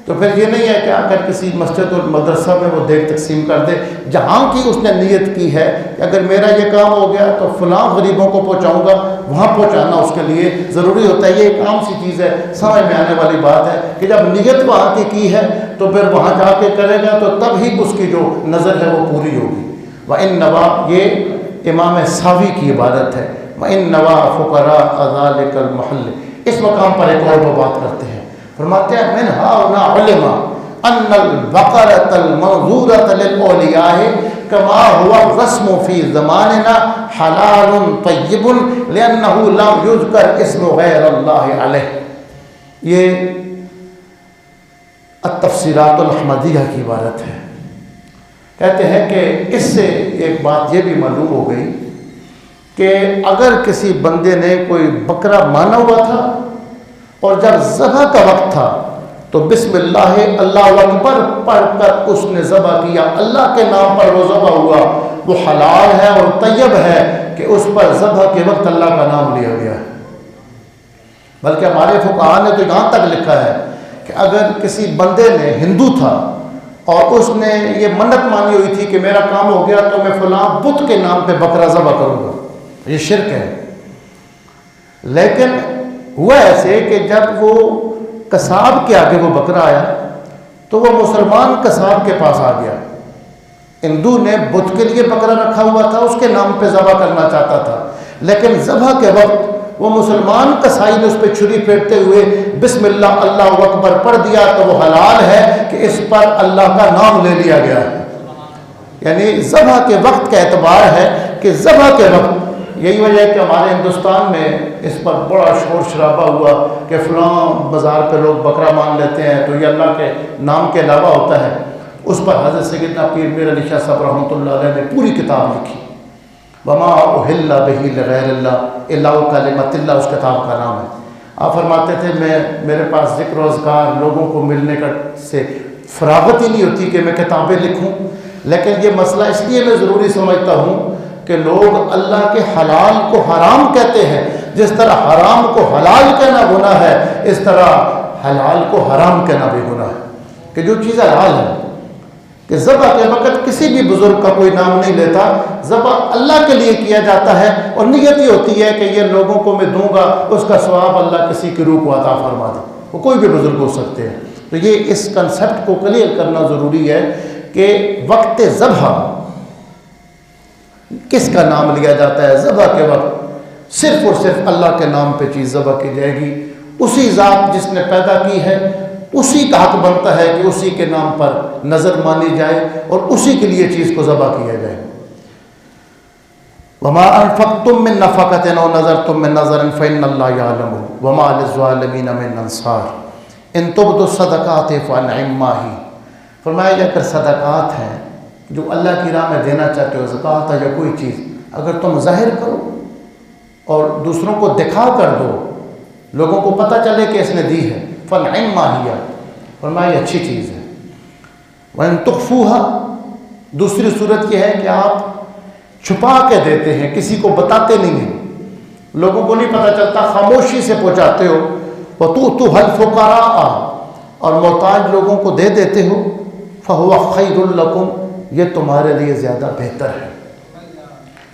تو پھر یہ نہیں ہے کہ اگر کسی مسجد اور مدرسہ میں وہ دیکھ تقسیم کر دے، جہاں کی اس نے نیت کی ہے کہ اگر میرا یہ کام ہو گیا تو فلاں غریبوں کو پہنچاؤں گا، وہاں پہنچانا اس کے لیے ضروری ہوتا ہے۔ یہ ایک عام سی چیز ہے، سمجھ میں آنے والی بات ہے کہ جب نیت وہاں کی ہے تو پھر وہاں جا کے کرے گا تو تب ہی اس کی جو نظر ہے وہ پوری ہوگی۔ وَإِن نَوَا، یہ امام ساوی کی عبارت ہے، وَإِن نَوَا فُقَرَاءَ ذَلِكَ الْمَحَلِّ۔ اس مقام پر ایک اور وہ بات کرتے ہیں، فرماتے ہیں من هَٰؤْنَا عُلِمَ أَنَّ الْبَقَرَةَ الْمَنْظُورَةَ لِلْأَوْلِيَاءِ كَمَا هُوَ الرَّسْمُ فِي زَمَانِنَا حَلَالٌ طَيِّبٌ لِأَنَّهُ لَمْ يُذْكَرْ اسْمُ غَيْرِ اللَّهِ عَلَيْهِ۔ یہ التفسیرات الاحمدیہ کی عبارت ہے۔ کہتے ہیں کہ اس سے ایک بات یہ بھی معلوم ہو گئی کہ اگر کسی بندے نے کوئی بکرا مانا ہوا تھا اور جب ذبح کا وقت تھا تو بسم اللہ اللہ اکبر پڑھ کر اس نے ذبح کیا، اللہ کے نام پر وہ ذبح ہوا، وہ حلال ہے اور طیب ہے کہ اس پر ذبح کے وقت اللہ کا نام لیا گیا ہے۔ بلکہ ہمارے فقہاء نے تو یہاں تک لکھا ہے کہ اگر کسی بندے نے، ہندو تھا، اور اس نے یہ منت مانی ہوئی تھی کہ میرا کام ہو گیا تو میں فلاں بت کے نام پہ بکرا ذبح کروں گا، یہ شرک ہے۔ لیکن ہوا ایسے کہ جب وہ قصاب کے آگے وہ بکرا آیا تو وہ مسلمان قصاب کے پاس آ گیا، ہندو نے بت کے لیے بکرا رکھا ہوا تھا، اس کے نام پہ ذبح کرنا چاہتا تھا، لیکن ذبح کے وقت وہ مسلمان قصائی نے اس پہ چھری پھیرتے ہوئے بسم اللہ اللہ اکبر پڑھ دیا تو وہ حلال ہے کہ اس پر اللہ کا نام لے لیا گیا ہے۔ یعنی ذبح کے وقت کا اعتبار ہے کہ ذبح کے وقت، یہی وجہ ہے کہ ہمارے ہندوستان میں اس پر بڑا شور شرابہ ہوا کہ فلاں بازار پہ لوگ بکرا مان لیتے ہیں تو یہ اللہ کے نام کے علاوہ ہوتا ہے۔ اس پر حضرت سیدنا پیر میر علی شاہ صاحب رحمۃ اللہ علیہ نے پوری کتاب لکھی، وما احل بہ لغیر اللہ الا کلمۃ اللہ، اس کتاب کا نام ہے۔ آپ فرماتے تھے میرے پاس ذکر و اذکار لوگوں کو ملنے کا سے فراغت ہی نہیں ہوتی کہ میں کتابیں لکھوں، لیکن یہ مسئلہ اس لیے میں ضروری سمجھتا ہوں کہ لوگ اللہ کے حلال کو حرام کہتے ہیں، جس طرح حرام کو حلال کہنا گناہ ہے اس طرح حلال کو حرام کہنا بھی گناہ ہے، کہ جو چیز حلال ہے، کہ ذبح کے وقت کسی بھی بزرگ کا کوئی نام نہیں لیتا، ذبح اللہ کے لیے کیا جاتا ہے اور نیت یہ ہوتی ہے کہ یہ لوگوں کو میں دوں گا، اس کا ثواب اللہ کسی کی روح کو عطا فرما دے، وہ کوئی بھی بزرگ ہو سکتے ہیں۔ تو یہ اس کنسیپٹ کو کلیئر کرنا ضروری ہے کہ وقت ذبح کس کا نام لیا جاتا ہے؟ ذبح کے وقت صرف اور صرف اللہ کے نام پہ چیز ذبح کی جائے گی، اسی ذات جس نے پیدا کی ہے اسی کا حق بنتا ہے کہ اسی کے نام پر نظر مانی جائے اور اسی کے لیے چیز کو ذبح کیا جائے۔ وَمَا أَنفَقْتُم مِّن نَفَقَةٍ أَوْ نَذَرْتُم مِّن نَذْرٍ فَإِنَّ اللَّهَ يَعْلَمُهُ وَمَا لِلظَّالِمِينَ مِنْ أَنصَارٍ إِن تُبْدُوا الصَّدَقَاتِ فَنِعِمَّا هِیَ۔ فرمایا کہ اگر صدقات ہیں جو اللہ کی راہ میں دینا چاہتے ہو، زکوٰۃ ہے یا کوئی چیز، اگر تم ظاہر کرو اور دوسروں کو دکھا کر دو، لوگوں کو پتہ چلے کہ اس نے دی ہے، فَنِعِمَّا هِیَ، فرمایا یہ اچھی چیز ہے۔ وَإِن تُخْفُوهَا، دوسری صورت یہ ہے کہ آپ چھپا کے دیتے ہیں، کسی کو بتاتے نہیں ہیں، لوگوں کو نہیں پتہ چلتا، خاموشی سے پہنچاتے ہو، وَتُؤْتُوهَا الْفُقَرَاءَ، اور محتاج لوگوں کو دے دیتے ہو، فَهُوَ خَيْرٌ لَكُمْ، یہ تمہارے لیے زیادہ بہتر ہے،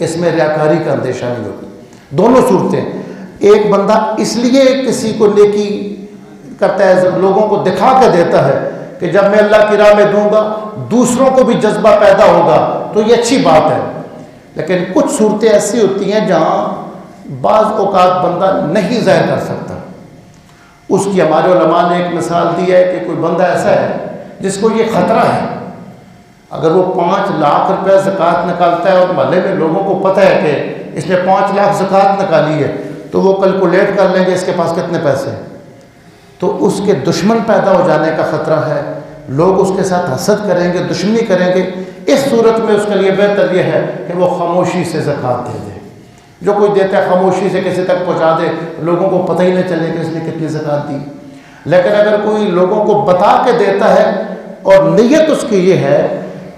اس میں ریاکاری کا اندیشہ نہیں ہوتا۔ دونوں صورتیں، ایک بندہ اس لیے کسی کو نیکی کرتا ہے، لوگوں کو دکھا کے دیتا ہے کہ جب میں اللہ کی راہ میں دوں گا دوسروں کو بھی جذبہ پیدا ہوگا تو یہ اچھی بات ہے، لیکن کچھ صورتیں ایسی ہوتی ہیں جہاں بعض اوقات بندہ نہیں ظاہر کر سکتا، اس کی ہمارے علماء نے ایک مثال دی ہے کہ کوئی بندہ ایسا ہے جس کو یہ خطرہ ہے، اگر وہ 5 لاکھ روپے زکوٰۃ نکالتا ہے اور محلے میں لوگوں کو پتہ ہے کہ اس نے 5 لاکھ زکوٰۃ نکالی ہے، تو وہ کیلکولیٹ کر لیں گے اس کے پاس کتنے پیسے ہیں، تو اس کے دشمن پیدا ہو جانے کا خطرہ ہے، لوگ اس کے ساتھ حسد کریں گے، دشمنی کریں گے۔ اس صورت میں اس کے لیے بہتر یہ ہے کہ وہ خاموشی سے زکوٰۃ دے دے، جو کوئی دیتا ہے خاموشی سے کسی تک پہنچا دے، لوگوں کو پتہ ہی نہ چلے کہ اس نے کتنی زکوٰۃ دی۔ لیکن اگر کوئی لوگوں کو بتا کے دیتا ہے اور نیت اس کی یہ ہے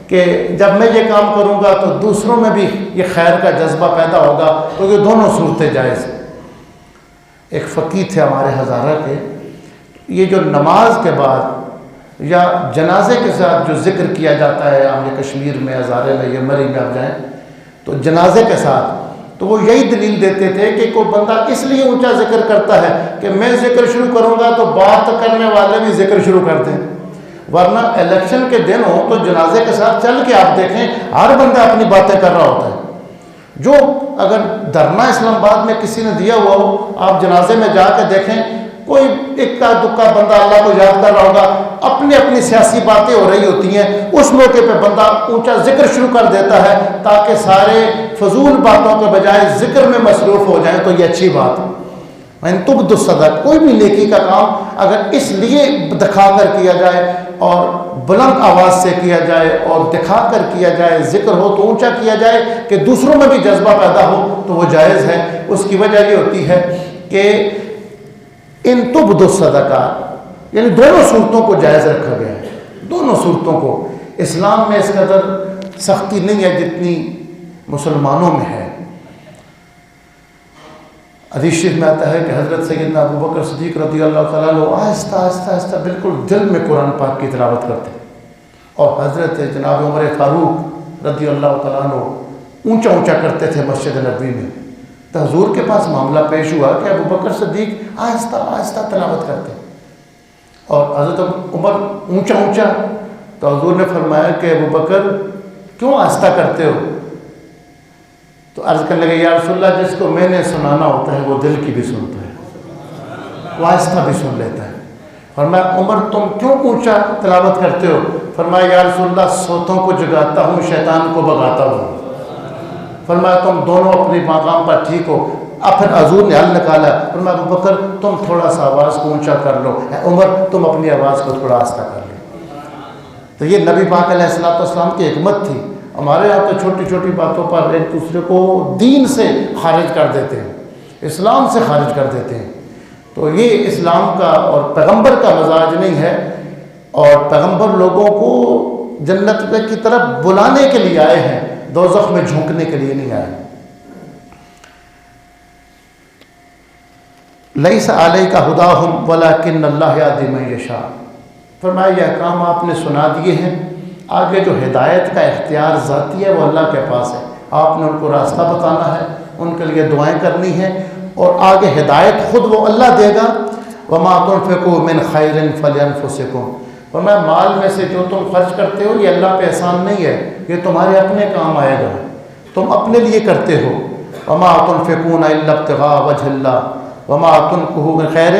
کہ جب میں یہ کام کروں گا تو دوسروں میں بھی یہ خیر کا جذبہ پیدا ہوگا، تو یہ دونوں صورتیں جائز ہیں۔ ایک فقیہ تھے ہمارے ہزارہ کے، یہ جو نماز کے بعد یا جنازے کے ساتھ جو ذکر کیا جاتا ہے، عام کشمیر میں، ہزارے میں یا مری میں آپ جائیں تو جنازے کے ساتھ، تو وہ یہی دلیل دیتے تھے کہ کوئی بندہ اس لیے اونچا ذکر کرتا ہے کہ میں ذکر شروع کروں گا تو بات کرنے والے بھی ذکر شروع کر دیں، ورنہ الیکشن کے دن ہو تو جنازے کے ساتھ چل کے آپ دیکھیں ہر بندہ اپنی باتیں کر رہا ہوتا ہے۔ جو اگر دھرنا اسلام آباد میں کسی نے دیا ہوا ہو، آپ جنازے میں جا کے دیکھیں کوئی اکا دکا بندہ اللہ کو یاد کر رہا ہوگا، اپنی اپنی سیاسی باتیں ہو رہی ہوتی ہیں، اس موقع پہ بندہ اونچا ذکر شروع کر دیتا ہے تاکہ سارے فضول باتوں کے بجائے ذکر میں مصروف ہو جائیں، تو یہ اچھی بات ہے۔ ان تبدوا الصدقات، کوئی بھی نیکی کا کام اگر اس لیے دکھا کر کیا جائے اور بلند آواز سے کیا جائے اور دکھا کر کیا جائے، ذکر ہو تو اونچا کیا جائے کہ دوسروں میں بھی جذبہ پیدا ہو، تو وہ جائز ہے۔ اس کی وجہ یہ ہوتی ہے کہ ان تبدوا الصدقات، یعنی دونوں صورتوں کو جائز رکھا گیا ہے، دونوں صورتوں کو۔ اسلام میں اس قدر سختی نہیں ہے جتنی مسلمانوں میں ہے۔ حدیث شریف میں آتا ہے کہ حضرت سیدنا ابو بکر صدیق رضی اللہ تعالیٰ عنہ آہستہ آہستہ آہستہ بالکل دل میں قرآن پاک کی تلاوت کرتے، اور حضرت جناب عمر فاروق رضی اللہ تعالیٰ عنہ اونچا اونچا کرتے تھے مسجد نبوی میں۔ تو حضور کے پاس معاملہ پیش ہوا کہ ابو بکر صدیق آہستہ آہستہ تلاوت کرتے اور حضرت عمر اونچا اونچا، تو حضور نے فرمایا کہ ابو بکر کیوں آہستہ کرتے ہو؟ تو عرض کرنے لگے یا رسول اللہ، جس کو میں نے سنانا ہوتا ہے وہ دل کی بھی سنتا ہے، وہ آہستہ بھی سن لیتا ہے۔ فرمایا عمر تم کیوں اونچا تلاوت کرتے ہو؟ فرمایا یا رسول اللہ، سوتوں کو جگاتا ہوں، شیطان کو بھگاتا ہوں۔ فرمایا تم دونوں اپنی مقام پر ٹھیک ہو۔ اب پھر حضور نے حل نکالا، فرمایا ابو بکر تم تھوڑا سا آواز کو اونچا کر لو، عمر تم اپنی آواز کو تھوڑا آہستہ کر لو۔ تو یہ نبی پاک علیہ السلام کی حکمت تھی۔ ہمارے یہاں تو چھوٹی چھوٹی باتوں پر ایک دوسرے کو دین سے خارج کر دیتے ہیں، اسلام سے خارج کر دیتے ہیں، تو یہ اسلام کا اور پیغمبر کا مزاج نہیں ہے، اور پیغمبر لوگوں کو جنت کی طرف بلانے کے لیے آئے ہیں، دوزخ میں جھونکنے کے لیے نہیں آئے۔ لیس علیک ھداھم ولکن اللہ یہدی من یشاء۔ فرمایا یہ احکام آپ نے سنا دیے ہیں، آگے جو ہدایت کا اختیار ذاتی ہے وہ اللہ کے پاس ہے، آپ نے ان کو راستہ بتانا ہے، ان کے لیے دعائیں کرنی ہیں، اور آگے ہدایت خود وہ اللہ دے گا۔ وما تنفقوا من خیر فلانفسکم، فرمایا مال میں سے جو تم خرچ کرتے ہو یہ اللہ پہ احسان نہیں ہے، یہ تمہارے اپنے کام آئے گا، تم اپنے لیے کرتے ہو۔ وما تنفقون الا ابتغاء وجه الله وما تنفقوا من خیر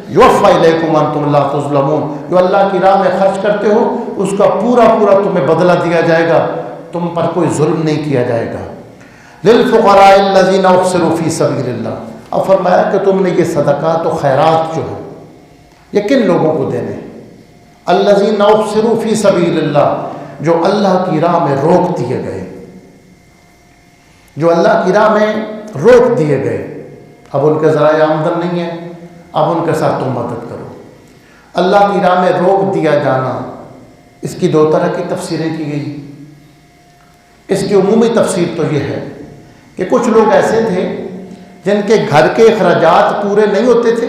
یوفى الیکم وانتم لا تظلمون۔ جو اللہ کی راہ میں خرچ کرتے ہو اس کا پورا پورا تمہیں بدلہ دیا جائے گا، تم پر کوئی ظلم نہیں کیا جائے گا۔ للفقراء الذین احصروا فی سبیل اللہ۔ اب فرمایا کہ تم نے یہ صدقات و خیرات جو ہے یہ کن لوگوں کو دینے؟ الذین احصروا فی سبیل اللہ، جو اللہ کی راہ میں روک دیے گئے، جو اللہ کی راہ میں روک دیے گئے۔ اب ان کے ذرائع آمدن نہیں ہے، اب ان کے ساتھ تم مدد کرو۔ اللہ کی راہ میں روک دیا جانا، اس کی دو طرح کی تفسیریں کی گئی۔ اس کی عمومی تفسیر تو یہ ہے کہ کچھ لوگ ایسے تھے جن کے گھر کے اخراجات پورے نہیں ہوتے تھے،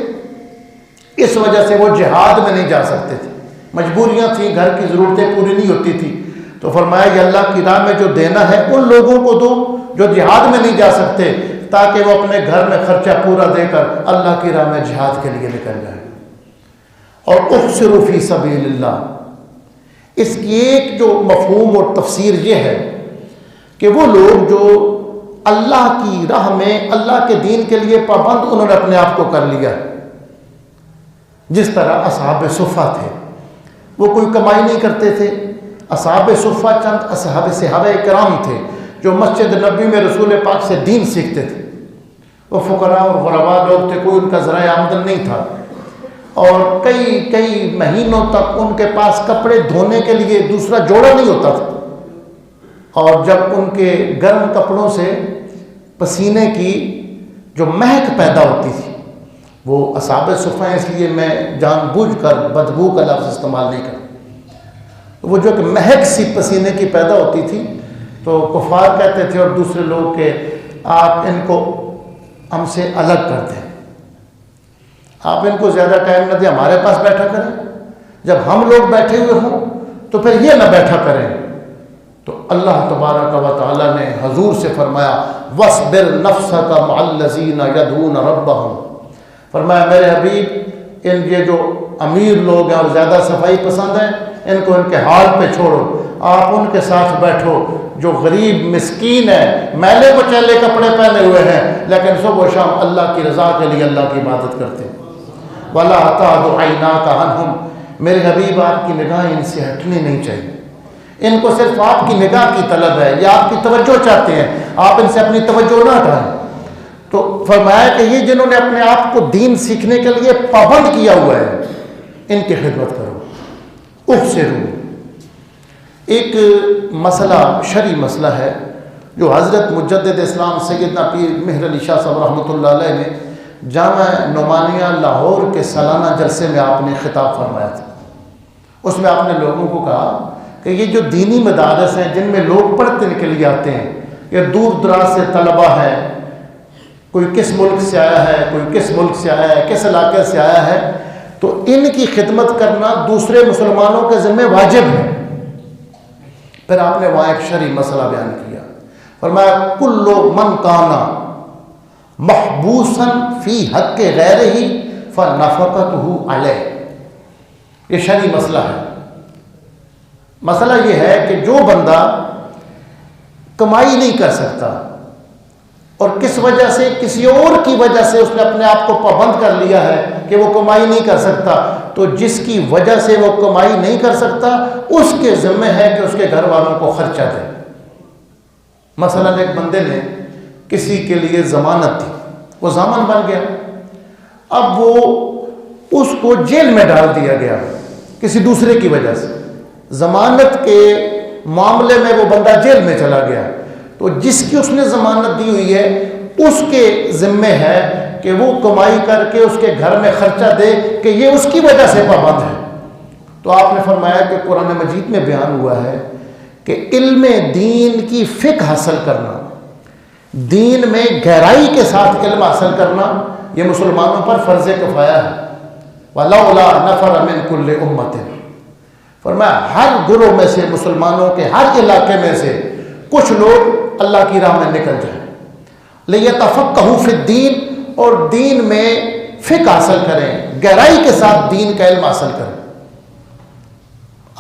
اس وجہ سے وہ جہاد میں نہیں جا سکتے تھے، مجبوریاں تھیں، گھر کی ضرورتیں پوری نہیں ہوتی تھی، تو فرمایا یہ اللہ کی راہ میں جو دینا ہے ان لوگوں کو دو جو جہاد میں نہیں جا سکتے، تاکہ وہ اپنے گھر میں خرچہ پورا دے کر اللہ کی راہ میں جہاد کے لیے نکل جائے۔ اور احصروا فی سبیل اللہ، اس کی ایک جو مفہوم اور تفسیر یہ ہے کہ وہ لوگ جو اللہ کی راہ میں اللہ کے دین کے لیے پابند انہوں نے اپنے آپ کو کر لیا، جس طرح اصحاب صفہ تھے، وہ کوئی کمائی نہیں کرتے تھے۔ اصحاب صفہ چند صحابہ کرام تھے جو مسجد نبی میں رسول پاک سے دین سیکھتے تھے۔ وہ فقراء اور غرباء لوگ تھے، کوئی ان کا ذرائع آمدن نہیں تھا، اور کئی مہینوں تک ان کے پاس کپڑے دھونے کے لیے دوسرا جوڑا نہیں ہوتا تھا، اور جب ان کے گرم کپڑوں سے پسینے کی جو مہک پیدا ہوتی تھی، وہ اصحاب صفہ ہیں، اس لیے میں جان بوجھ کر بدبو کا لفظ استعمال نہیں کرتا، وہ جو کہ مہک سی پسینے کی پیدا ہوتی تھی، تو کفار کہتے تھے اور دوسرے لوگ کہ آپ ان کو ہم سے الگ کر دیں، آپ ان کو زیادہ ٹائم نہ دیں، ہمارے پاس بیٹھا کریں، جب ہم لوگ بیٹھے ہوئے ہوں تو پھر یہ نہ بیٹھا کریں۔ تو اللہ تبارک و تعالیٰ نے حضور سے فرمایا وَاصْبِرْ نَفْسَكَ مَعَ الَّذِينَ يَدْعُونَ رَبَّهُمْ، فرمایا میرے حبیب یہ جو امیر لوگ ہیں اور زیادہ صفائی پسند ہیں، ان کو ان کے حال پہ چھوڑو، آپ ان کے ساتھ بیٹھو جو غریب مسکین ہے، میلے پچیلے کپڑے پہنے ہوئے ہیں، لیکن صبح و شام اللہ کی رضا کے لیے اللہ کی عبادت کرتے ہیں۔ وَلَا تَعْدُ عَيْنَاكَ عَنْهُمْ، میرے حبیب آپ کی نگاہیں ان سے ہٹنی نہیں چاہیے، ان کو صرف آپ کی نگاہ کی طلب ہے، یا آپ کی توجہ چاہتے ہیں، آپ ان سے اپنی توجہ نہ ہٹائیں۔ تو فرمایا کہ یہ جنہوں نے اپنے آپ کو دین سیکھنے کے لیے پابند کیا ہوا ہے، ان کی خدمت کرو۔ احصروا، ایک مسئلہ شرعی مسئلہ ہے جو حضرت مجدد اسلام سیدنا پیر مہر علی شاہ صاحب رحمۃ اللہ علیہ نے جامع نعمانیہ لاہور کے سالانہ جلسے میں آپ نے خطاب فرمایا تھا۔ اس میں آپ نے لوگوں کو کہا کہ یہ جو دینی مدارس ہیں جن میں لوگ پڑھنے کے لیے آتے ہیں، یہ دور دراز سے طلبہ ہیں، کوئی کس ملک سے آیا ہے، کوئی کس ملک سے آیا ہے، کس علاقے سے آیا ہے، تو ان کی خدمت کرنا دوسرے مسلمانوں کے ذمہ واجب ہے۔ پھر آپ نے وہاں ایک شرعی مسئلہ بیان کیا، فرمایا کل من کانا محبوسا فی حق غیرہ فنفقتہ علیہ، یہ شرعی مسئلہ ہے۔ مسئلہ یہ ہے کہ جو بندہ کمائی نہیں کر سکتا اور کس وجہ سے، کسی اور کی وجہ سے اس نے اپنے آپ کو پابند کر لیا ہے کہ وہ کمائی نہیں کر سکتا، تو جس کی وجہ سے وہ کمائی نہیں کر سکتا اس کے ذمہ ہے کہ اس کے گھر والوں کو خرچہ دے۔ مثلا ایک بندے نے کسی کے لیے ضمانت دی، وہ ضامن بن گیا، اب وہ اس کو جیل میں ڈال دیا گیا کسی دوسرے کی وجہ سے، ضمانت کے معاملے میں وہ بندہ جیل میں چلا گیا، تو جس کی اس نے ضمانت دی ہوئی ہے اس کے ذمہ ہے کہ وہ کمائی کر کے اس کے گھر میں خرچہ دے کہ یہ اس کی وجہ سے پابند ہے۔ تو آپ نے فرمایا کہ قرآن مجید میں بیان ہوا ہے کہ علم دین کی فقہ حاصل کرنا، دین میں گہرائی کے ساتھ علم حاصل کرنا، یہ مسلمانوں پر فرض کفایہ ہے۔ وَلَوْلَا نَفَرَ مِنْ كُلِّ أُمَّةٍ، فرمایا ہر گروہ میں سے، مسلمانوں کے ہر علاقے میں سے کچھ لوگ اللہ کی راہ میں نکل جائیں، لِيَتَفَقَّهُوا فِي الدِّينِ، اور دین میں فقہ حاصل کریں، گہرائی کے ساتھ دین کا علم حاصل کریں۔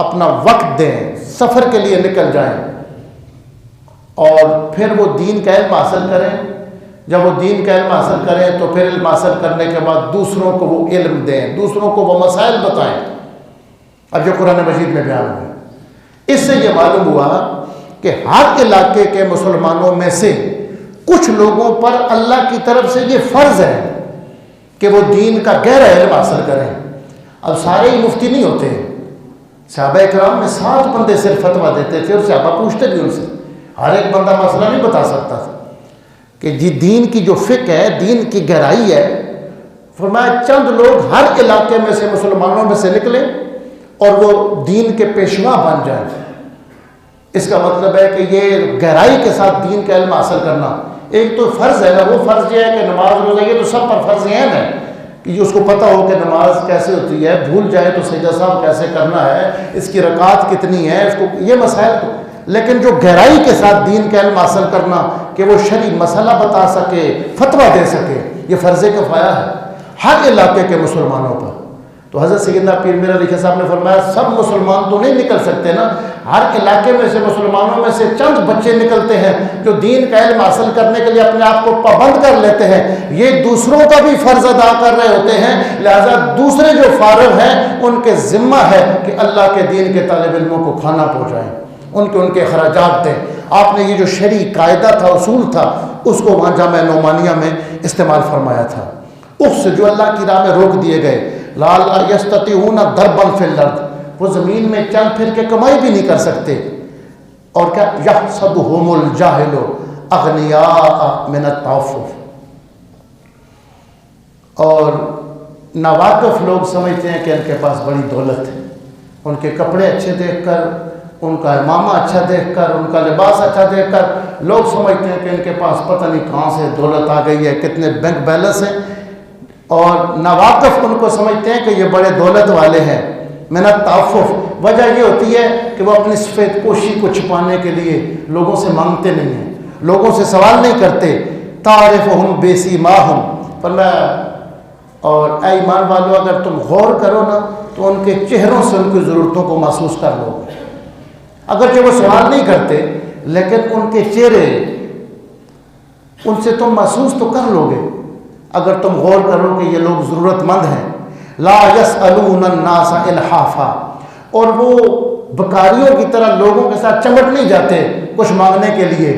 اپنا وقت دیں، سفر کے لیے نکل جائیں اور پھر وہ دین کا علم حاصل کریں۔ جب وہ دین کا علم حاصل کریں تو پھر علم حاصل کرنے کے بعد دوسروں کو وہ علم دیں، دوسروں کو وہ مسائل بتائیں۔ اب جو قرآن مجید میں بیان ہوئے، اس سے یہ معلوم ہوا کہ ہر علاقے کے مسلمانوں میں سے کچھ لوگوں پر اللہ کی طرف سے یہ فرض ہے کہ وہ دین کا گہرا علم حاصل کریں۔ اب سارے ہی مفتی نہیں ہوتے، صحابہ کرام میں 7 بندے صرف فتویٰ دیتے تھے اور صحابہ پوچھتے بھی ان سے، ہر ایک بندہ مسئلہ نہیں بتا سکتا تھا کہ جی دین کی جو فقہ ہے، دین کی گہرائی ہے، فرمایا چند لوگ ہر علاقے میں سے مسلمانوں میں سے نکلیں اور وہ دین کے پیشوا بن جائیں۔ اس کا مطلب ہے کہ یہ گہرائی کے ساتھ دین کا علم حاصل کرنا ایک تو فرض ہے نا، وہ فرض یہ ہے کہ نماز روزہ، یہ تو سب پر فرض عین ہے کہ اس کو پتہ ہو کہ نماز کیسے ہوتی ہے، بھول جائے تو سجدہ صاحب کیسے کرنا ہے، اس کی رکعات کتنی ہے، اس کو یہ مسائل تو، لیکن جو گہرائی کے ساتھ دین کا علم حاصل کرنا کہ وہ شرعی مسئلہ بتا سکے، فتویٰ دے سکے، یہ فرض کفایہ ہے ہر علاقے کے مسلمانوں پر۔ تو حضرت سیدنا پیر میرا علی صاحب نے فرمایا سب مسلمان تو نہیں نکل سکتے نا، ہر علاقے میں سے مسلمانوں میں سے چند بچے نکلتے ہیں جو دین کا علم حاصل کرنے کے لیے اپنے آپ کو پابند کر لیتے ہیں، یہ دوسروں کا بھی فرض ادا کر رہے ہوتے ہیں، لہذا دوسرے جو فارغ ہیں ان کے ذمہ ہے کہ اللہ کے دین کے طالب علموں کو کھانا پہنچائیں، ان کے اخراجات دیں۔ آپ نے یہ جو شرعی قاعدہ تھا، اصول تھا، اس کو وہاں جامعہ نعمانیہ میں استعمال فرمایا تھا۔ اس جو اللہ کی راہ میں روک دیے گئے، لا یستطیعون ضربا فی الارض، وہ زمین میں چل پھر کے کمائی بھی نہیں کر سکتے، اور کیا یحسبهم الجاہل اغنیاء من التعفف، اور ناواقف لوگ سمجھتے ہیں کہ ان کے پاس بڑی دولت ہے، ان کے کپڑے اچھے دیکھ کر، ان کا امامہ اچھا دیکھ کر، ان کا لباس اچھا دیکھ کر لوگ سمجھتے ہیں کہ ان کے پاس پتہ نہیں کہاں سے دولت آ گئی ہے، کتنے بینک بیلنس ہیں، اور ناواقف ان کو سمجھتے ہیں کہ یہ بڑے دولت والے ہیں۔ من التعفف، وجہ یہ ہوتی ہے کہ وہ اپنی سفید پوشی کو چھپانے کے لیے لوگوں سے مانگتے نہیں ہیں، لوگوں سے سوال نہیں کرتے۔ تعرفہم بسیماہم، فرمایا اور اے ایمان والو اگر تم غور کرو نا تو ان کے چہروں سے ان کی ضرورتوں کو محسوس کر لو گے، اگرچہ وہ سوال نہیں کرتے لیکن ان کے چہرے، ان سے تم محسوس تو کر لو گے اگر تم غور کرو کہ یہ لوگ ضرورت مند ہیں۔ لا یسألون الناس الحافا، اور وہ بکاریوں کی طرح لوگوں کے ساتھ چمٹ نہیں جاتے کچھ مانگنے کے لیے،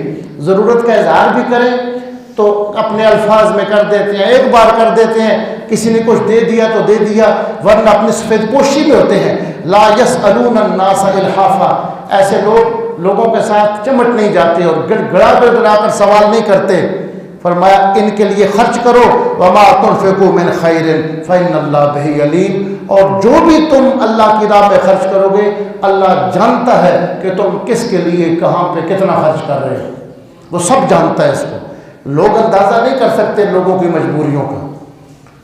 ضرورت کا اظہار بھی کریں تو اپنے الفاظ میں کر دیتے ہیں، ایک بار کر دیتے ہیں، کسی نے کچھ دے دیا تو دے دیا، ورنہ اپنی سفید پوشی میں ہوتے ہیں۔ لا یسألون الناس الحافا، ایسے لوگ لوگوں کے ساتھ چمٹ نہیں جاتے اور گڑا کر سوال نہیں کرتے۔ فرمایا ان کے لیے خرچ کرو، وما تنفقوا من خیر فإن اللہ بہ علیم، اور جو بھی تم اللہ کی راہ میں خرچ کرو گے اللہ جانتا ہے کہ تم کس کے لیے کہاں پہ کتنا خرچ کر رہے ہو، وہ سب جانتا ہے اس کو، لوگ اندازہ نہیں کر سکتے لوگوں کی مجبوریوں کا۔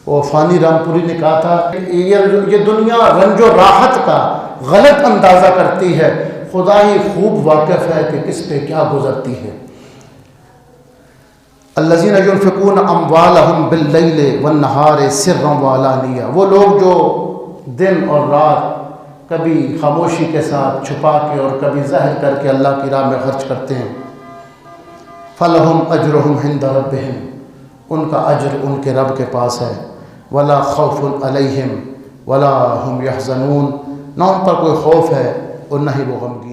وہ فانی رام پوری نے کہا تھا یہ دنیا رنج و راحت کا غلط اندازہ کرتی ہے، خدا ہی خوب واقف ہے کہ کس پہ کیا گزرتی ہے۔ الذین ينفقون اموالهم باللیل والنہار سرا وعلانیہ، وہ لوگ جو دن اور رات کبھی خاموشی کے ساتھ چھپا کے اور کبھی ظاہر کر کے اللہ کی راہ میں خرچ کرتے ہیں۔ فلہم اجرہم عند ربہم، ان کا اجر ان کے رب کے پاس ہے۔ ولا خوف علیہم ولا ہم یحزنون، نہ ان پر کوئی خوف ہے اور نہ ہی وہ غمگین۔